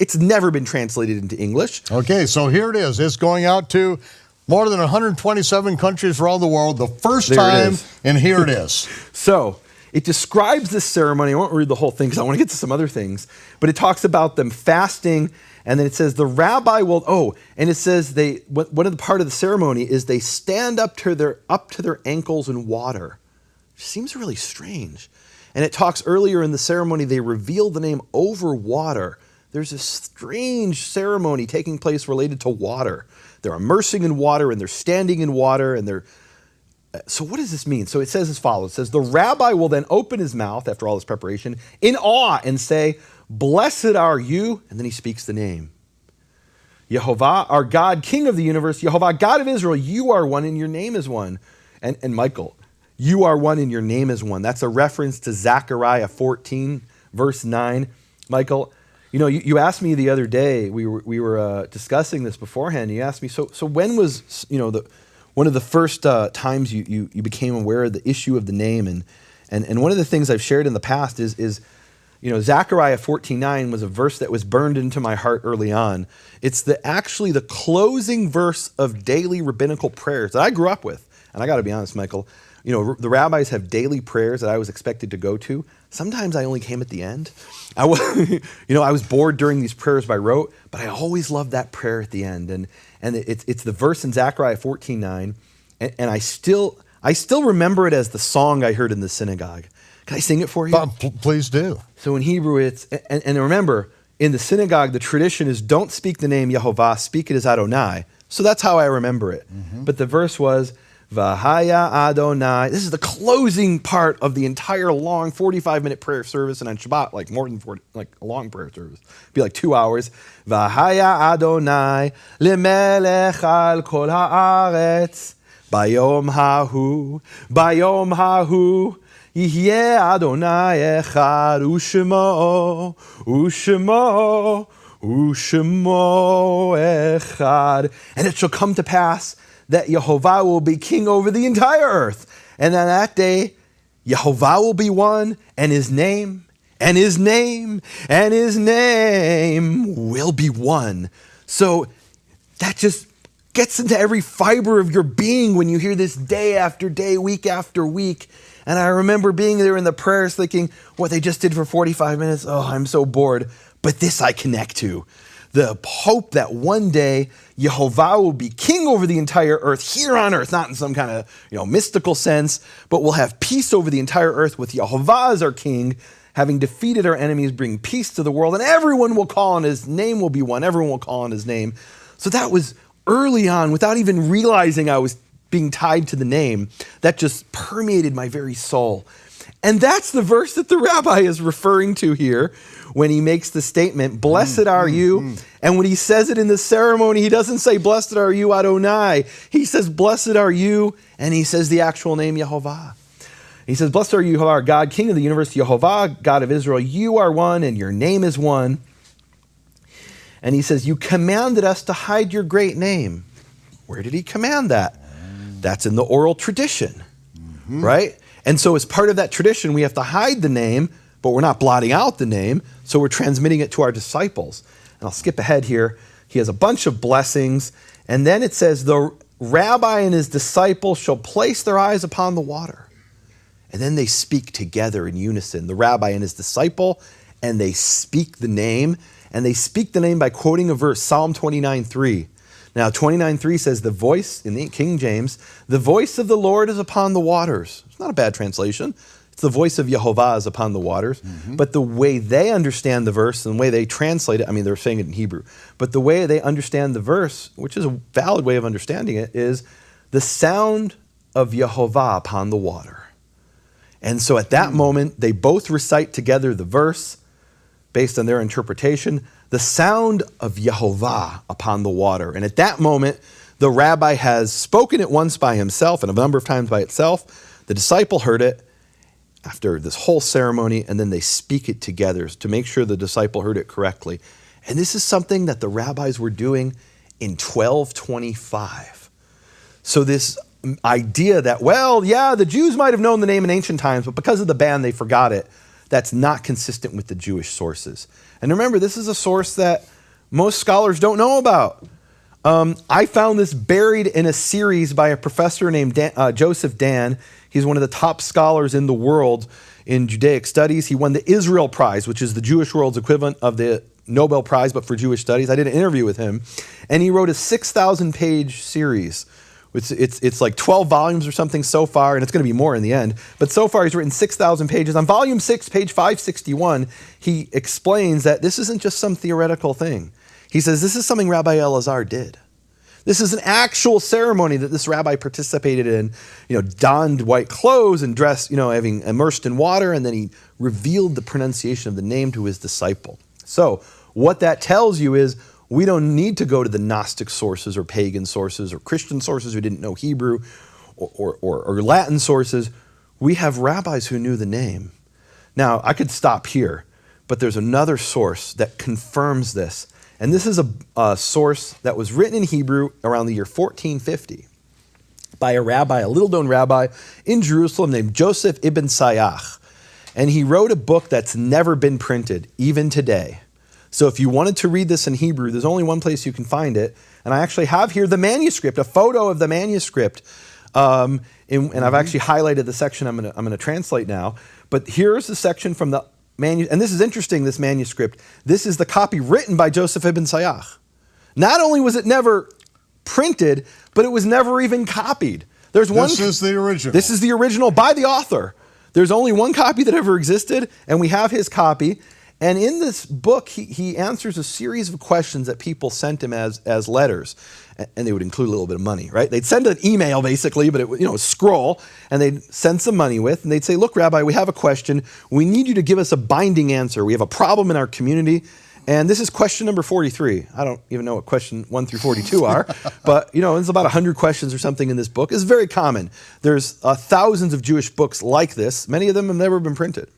It's never been translated into English. Okay, so here it is. It's going out to more than 127 countries around the world the first time, and here it is. So it describes this ceremony. I won't read the whole thing because I want to get to some other things, but it talks about them fasting, and then it says the rabbi will, and it says one of the part of the ceremony is they stand up to their ankles in water. Which seems really strange. And it talks earlier in the ceremony, they reveal the name over water. There's a strange ceremony taking place related to water. They're immersing in water and they're standing in water and so what does this mean? So it says as follows. It says, the rabbi will then open his mouth after all this preparation in awe and say, blessed are you, and then he speaks the name. Yehovah, our God, King of the universe, Yehovah, God of Israel, you are one and your name is one. And Michael, you are one and your name is one. That's a reference to Zechariah 14, verse 9. Michael, you asked me the other day, we were discussing this beforehand, you asked me, so when was, one of the first times you became aware of the issue of the name? And one of the things I've shared in the past is Zechariah 14:9 was a verse that was burned into my heart early on. It's actually the closing verse of daily rabbinical prayers that I grew up with. And I got to be honest, Michael, the rabbis have daily prayers that I was expected to go to. Sometimes I only came at the end. I was bored during these prayers by rote, but I always loved that prayer at the end. And it's the verse in Zechariah 14:9, and I still remember it as the song I heard in the synagogue. Can I sing it for you? Please do. So in Hebrew, and remember, in the synagogue, the tradition is don't speak the name Yehovah, speak it as Adonai. So that's how I remember it. Mm-hmm. But the verse was, Vahaya Adonai. This is the closing part of the entire long 45-minute prayer service, and on Shabbat, like more than 40, like a long prayer service. It'd be like 2 hours. Vahaya Adonai lemelech al kol haaretz bayom hahu yihyeh Adonai echad ushemo echad, and it shall come to pass that Yehovah will be king over the entire earth. And on that day, Yehovah will be one, and his name will be one. So that just gets into every fiber of your being when you hear this day after day, week after week. And I remember being there in the prayers thinking, what they just did for 45 minutes, I'm so bored. But this I connect to. The hope that one day Yehovah will be king over the entire earth, here on earth, not in some kind of mystical sense, but we'll have peace over the entire earth with Yehovah as our king, having defeated our enemies, bring peace to the world, and everyone will call on his name will be one. Everyone will call on his name. So that was early on, without even realizing I was being tied to the name, that just permeated my very soul. And that's the verse that the rabbi is referring to here when he makes the statement, blessed are you. And when he says it in the ceremony, he doesn't say, blessed are you, Adonai. He says, blessed are you, and he says the actual name, Yehovah. He says, blessed are you, Yehovah, our God, King of the universe, Yehovah, God of Israel. You are one, and your name is one. And he says, you commanded us to hide your great name. Where did he command that? That's in the oral tradition, right? And so as part of that tradition, we have to hide the name, but we're not blotting out the name, so we're transmitting it to our disciples. And I'll skip ahead here. He has a bunch of blessings, and then it says, the rabbi and his disciples shall place their eyes upon the water. And then they speak together in unison, the rabbi and his disciple, and they speak the name, and they speak the name by quoting a verse, Psalm 29:3. Now, 29:3 says, the voice, in the King James, the voice of the Lord is upon the waters. It's not a bad translation. It's the voice of Yehovah is upon the waters. But the way they understand the verse and the way they translate it, they're saying it in Hebrew, but the way they understand the verse, which is a valid way of understanding it, is the sound of Yehovah upon the water. And so at that moment, they both recite together the verse based on their interpretation, the sound of Yehovah upon the water. And at that moment, the rabbi has spoken it once by himself and a number of times by itself. The disciple heard it after this whole ceremony, and then they speak it together to make sure the disciple heard it correctly. And this is something that the rabbis were doing in 1225. So this idea that, the Jews might have known the name in ancient times, but because of the ban, they forgot it. That's not consistent with the Jewish sources. And remember, this is a source that most scholars don't know about. I found this buried in a series by a professor named Joseph Dan. He's one of the top scholars in the world in Judaic studies. He won the Israel Prize, which is the Jewish world's equivalent of the Nobel Prize, but for Jewish studies. I did an interview with him, and he wrote a 6,000-page series. It's like 12 volumes or something so far, and it's going to be more in the end. But so far, he's written 6,000 pages. On volume 6, page 561, he explains that this isn't just some theoretical thing. He says this is something Rabbi Elazar did. This is an actual ceremony that this rabbi participated in, donned white clothes and dressed, having immersed in water, and then he revealed the pronunciation of the name to his disciple. So what that tells you is we don't need to go to the Gnostic sources or pagan sources or Christian sources who didn't know Hebrew or Latin sources. We have rabbis who knew the name. Now, I could stop here, but there's another source that confirms this. And this is a source that was written in Hebrew around the year 1450 by a little-known rabbi in Jerusalem named Joseph ibn Sayach. And he wrote a book that's never been printed, even today. So if you wanted to read this in Hebrew, there's only one place you can find it. And I actually have here the manuscript, a photo of the manuscript. And I've actually highlighted the section I'm going to translate now. But here's the section from the manuscript. And this is interesting, this manuscript. This is the copy written by Joseph ibn Sayach. Not only was it never printed, but it was never even copied. This is the original. This is the original by the author. There's only one copy that ever existed, and we have his copy. And in this book, he answers a series of questions that people sent him as letters. And they would include a little bit of money, right? They'd send an email, basically, but it would, a scroll, and they'd send some money with, and they'd say, look, Rabbi, we have a question. We need you to give us a binding answer. We have a problem in our community, and this is question number 43. I don't even know what question 1 through 42 are, but, there's about 100 questions or something in this book. It's very common. There's thousands of Jewish books like this. Many of them have never been printed.